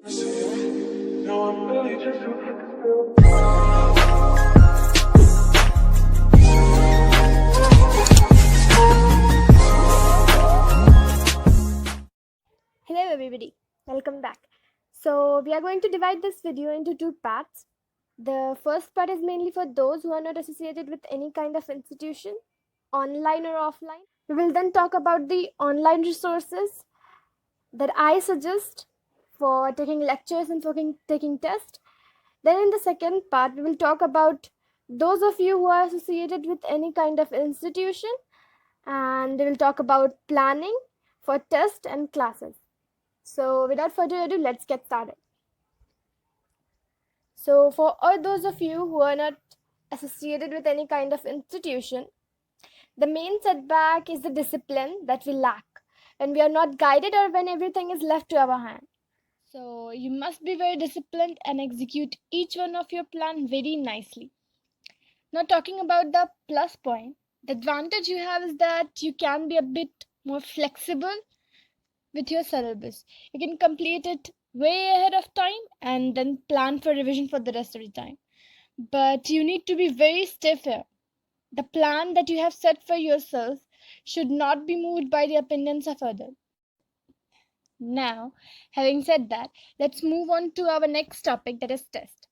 Hello everybody, welcome back. So we are going to divide this video into two parts. The first part is mainly for those who are not associated with any kind of institution, online or offline. We will then talk about the online resources that I suggest for taking lectures and for taking tests. Then in the second part, we will talk about those of you who are associated with any kind of institution, and we will talk about planning for test and classes. So without further ado, let's get started. So for all those of you who are not associated with any kind of institution, the main setback is the discipline that we lack when we are not guided or when everything is left to our hand. So you must be very disciplined and execute each one of your plan very nicely. Now talking about the plus point, the advantage you have is that you can be a bit more flexible with your syllabus. You can complete it way ahead of time and then plan for revision for the rest of the time. But you need to be very stiff here. The plan that you have set for yourself should not be moved by the opinions of others. Now, having said that, let's move on to our next topic, that is test.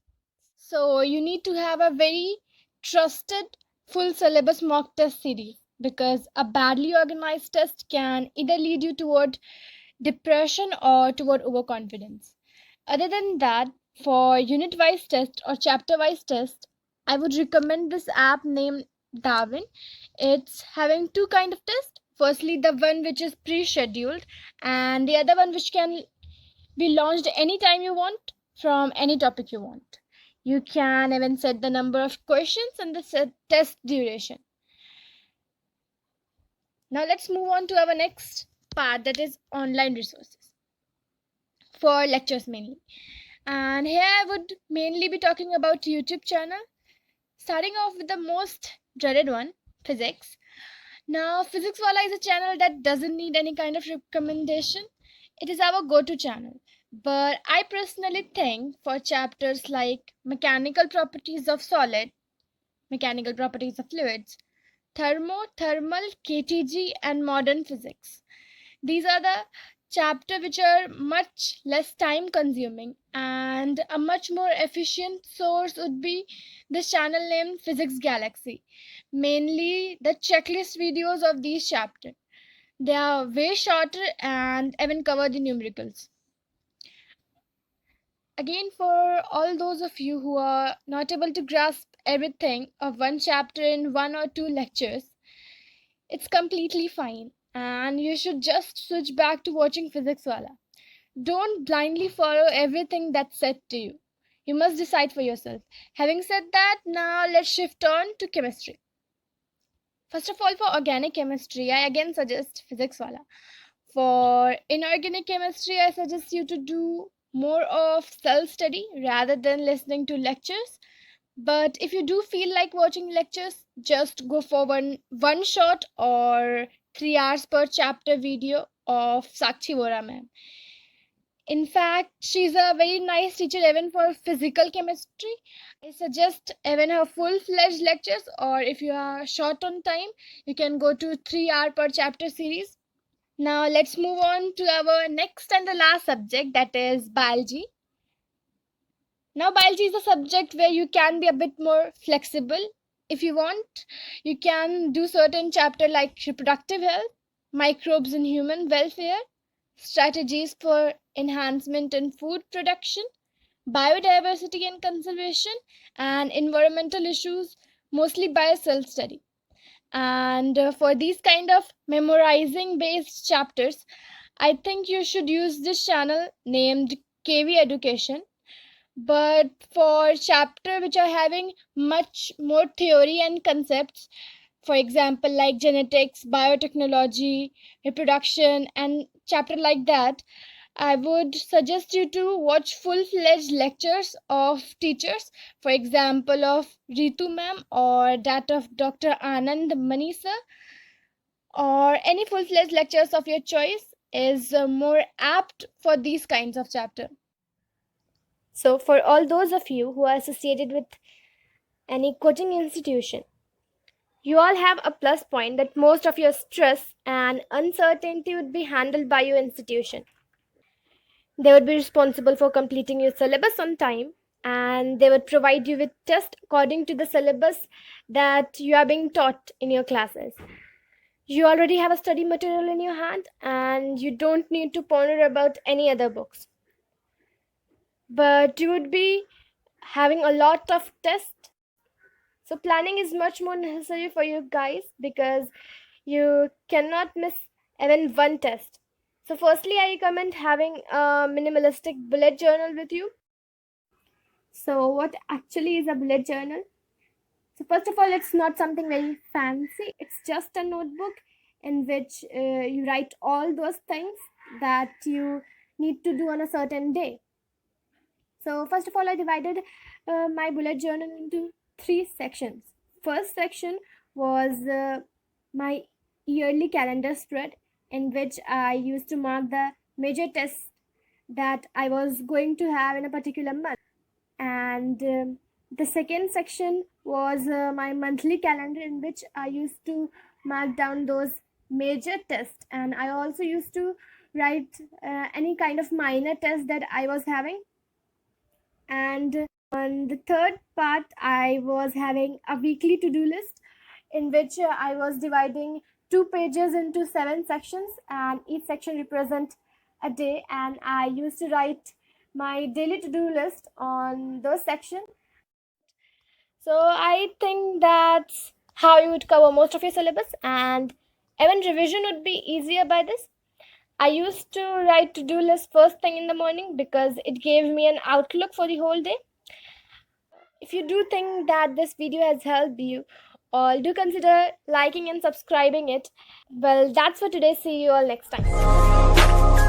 So you need to have a very trusted full syllabus mock test series, because a badly organized test can either lead you toward depression or toward overconfidence. Other than that, for unit wise test or chapter wise test, I would recommend this app named Darwin. It's having two kind of tests. Firstly, the one which is pre-scheduled, and the other one which can be launched anytime you want from any topic you want. You can even set the number of questions and the test duration. Now let's move on to our next part, that is online resources for lectures mainly. And here I would mainly be talking about YouTube channel, starting off with the most dreaded one, physics. Now Physics Wala is a channel that doesn't need any kind of recommendation. It is our go-to channel. But I personally think for chapters like mechanical properties of solid, mechanical properties of fluids, thermal, KTG, and modern physics, these are the chapter which are much less time consuming, and a much more efficient source would be this channel named Physics Galaxy. Mainly the checklist videos of these chapters. They are way shorter and even cover the numericals. Again, for all those of you who are not able to grasp everything of one chapter in one or two lectures, it's completely fine, and you should just switch back to watching Physics Wala. Don't blindly follow everything that's said to you. You must decide for yourself. Having said that, now let's shift on to chemistry. First of all, for organic chemistry, I again suggest Physics Wala. For inorganic chemistry, I suggest you to do more of self study rather than listening to lectures. But if you do feel like watching lectures, just go for one shot or 3 hours per chapter video of Sakshi Vora ma'am. In fact, she's a very nice teacher even for physical chemistry. I suggest even her full-fledged lectures, or if you are short on time, you can go to 3 hour per chapter series. Now let's move on to our next and the last subject, that is biology. Now biology is a subject where you can be a bit more flexible. If you want, you can do certain chapter like reproductive health, microbes in human welfare, strategies for enhancement in food production, biodiversity and conservation, and environmental issues, mostly by self study. And for these kind of memorizing based chapters, I think you should use this channel named KV Education. But for chapter which are having much more theory and concepts, for example like genetics, biotechnology, reproduction, and chapter like that, I would suggest you to watch full-fledged lectures of teachers, for example of Ritu ma'am or that of Dr. Anand Manisa, or any full-fledged lectures of your choice is more apt for these kinds of chapter. So, for all those of you who are associated with any coaching institution, you all have a plus point that most of your stress and uncertainty would be handled by your institution. They would be responsible for completing your syllabus on time, and they would provide you with tests according to the syllabus that you are being taught in your classes. You already have a study material in your hand and you don't need to ponder about any other books. But you would be having a lot of tests. So planning is much more necessary for you guys because you cannot miss even one test. So firstly, I recommend having a minimalistic bullet journal with you. So what actually is a bullet journal? So first of all, it's not something very fancy. It's just a notebook in which you write all those things that you need to do on a certain day. So first of all, I divided my bullet journal into three sections. First section was my yearly calendar spread, in which I used to mark the major tests that I was going to have in a particular month. And the second section was my monthly calendar, in which I used to mark down those major tests, and I also used to write any kind of minor test that I was having. And on the third part, I was having a weekly to-do list, in which I was dividing 2 pages into 7 sections, and each section represent a day, and I used to write my daily to-do list on those sections. So I think that's how you would cover most of your syllabus, and even revision would be easier by this. I used to write to-do list first thing in the morning because it gave me an outlook for the whole day. If you do think that this video has helped you, all do consider liking and subscribing it. Well, that's for today. See you all next time.